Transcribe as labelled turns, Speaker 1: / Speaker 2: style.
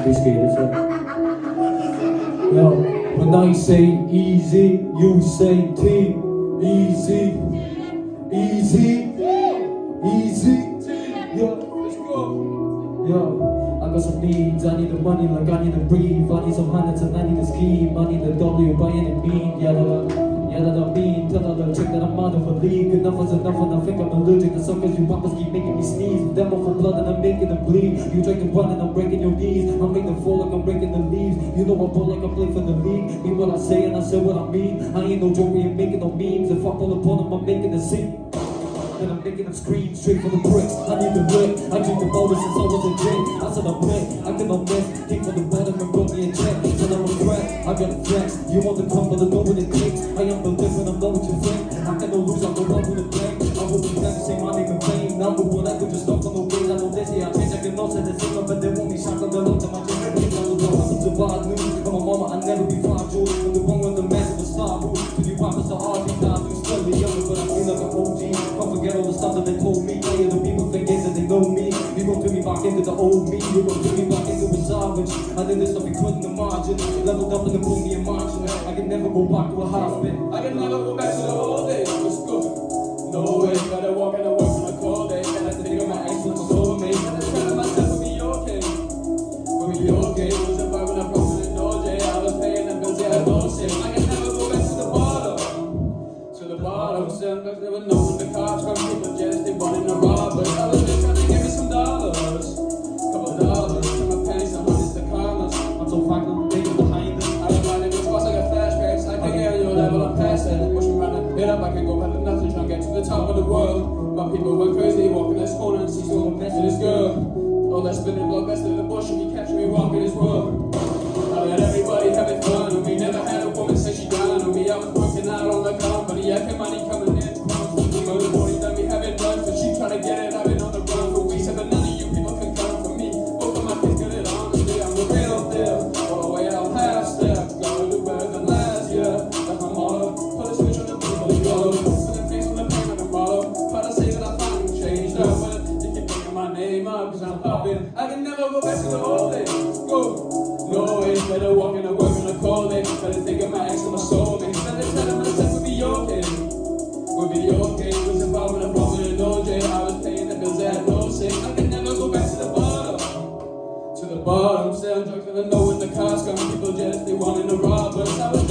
Speaker 1: Be scared as hell. Yo, when I say easy, you say T. Easy, easy, easy. Yo, let's go. Yo, I got some needs. I need the money like I need to breathe. I need some hundreds and I need to scheme. I need the W by any mean. Yeah, that I mean. Tell her to check that I'm out of a league. Enough is enough and I think I'm allergic to suckers. You rappers keep making me sneeze. Them off for blood and I'm making them bleed. You drink the run and I'm breaking your knees. I'm making them fall like I'm breaking the leaves. You know I ball like I play for the league. Mean what I say and I say what I mean. I ain't no joke, we ain't making no memes. If I pull upon them, I'm making a scene. And I'm making them scream straight for the bricks. I need the lick, I drink the motor since I was a kid. I said I'm lit, I did my best. Kick from the bottom and brought me a check. Said I'm a threat, I got a flex. You want to come, but I know what it takes. I am the different, I'm not what you think. I can no lose, I'm the one with the blank. I hope you never say my name in vain. Number one, I could just stop on the way. I know this, yeah, I change, I can not say the same. But they want me shocked on the look to my generation. I was the hustle to buy news. But my mama, I never be fine, Jules. From the one with the mess of a star, who to be rappers are hard, these guys, we still be younger, but I feel like an OG. Can't forget all the stuff that they told me. I hear the people thinking that they know me. You gon' turn me back into the old me. You gon' turn me back into a savage. I did this stuff we couldn't imagine. Leveled up and it put me in marching. I can never go back to a half bit.
Speaker 2: I can never go back to the old days. Let's go. No way, gotta walk and I work on a cold day. And I think of my ex was over me. And I tell myself we'll be okay. We'll be okay. It was a vibe when I broke in the door, Jay. I was paying the bills, yeah, I don't say. I can never go back to the bottom. To the bottom, still, cause there was no one the cops from people just they wanted to rob us. I was just trying to give me some dollars. Couple dollars. To my pennies, some hundreds to commas.
Speaker 1: I'm so fucking thinking behind it.
Speaker 2: I don't mind if it's false, I got flashbacks. I can get on your level, I'm past that. Push me around and hit up, I can go back to nothing, trying to get to the top of the world. My people went crazy, walking this corner and see someone messing this girl. All that spinning blood, best in the bush, and he catch me walking this world. I let everybody have it fun with me, never had a woman say she done on me. I was working out on the company, I kept money coming in. Mother boy, let me have it done, cause she try to get it, I've been on the run for weeks. But none of you people can come for me. Both of my kids get it honestly, I'm the real deal. All the way out half step, gotta do better than last year. That's my motto, put a switch on the people and go. Put the face on the pain on the motto. Try to say that I finally changed up, but they keep picking my name up, cause I'm popping. I can never go back to the old days. Go! No way, better walk in the work on a cold day. Better think of my ex and my soulmate. Better tell him myself we'll be okay. We'll be okay. It was about when I brought me an OJ. I was paying the bills, I had no say. I can never go back to the bottom. To the bottom, selling drugs and I know when the cops come. People jealous, they wanting to rob us. I was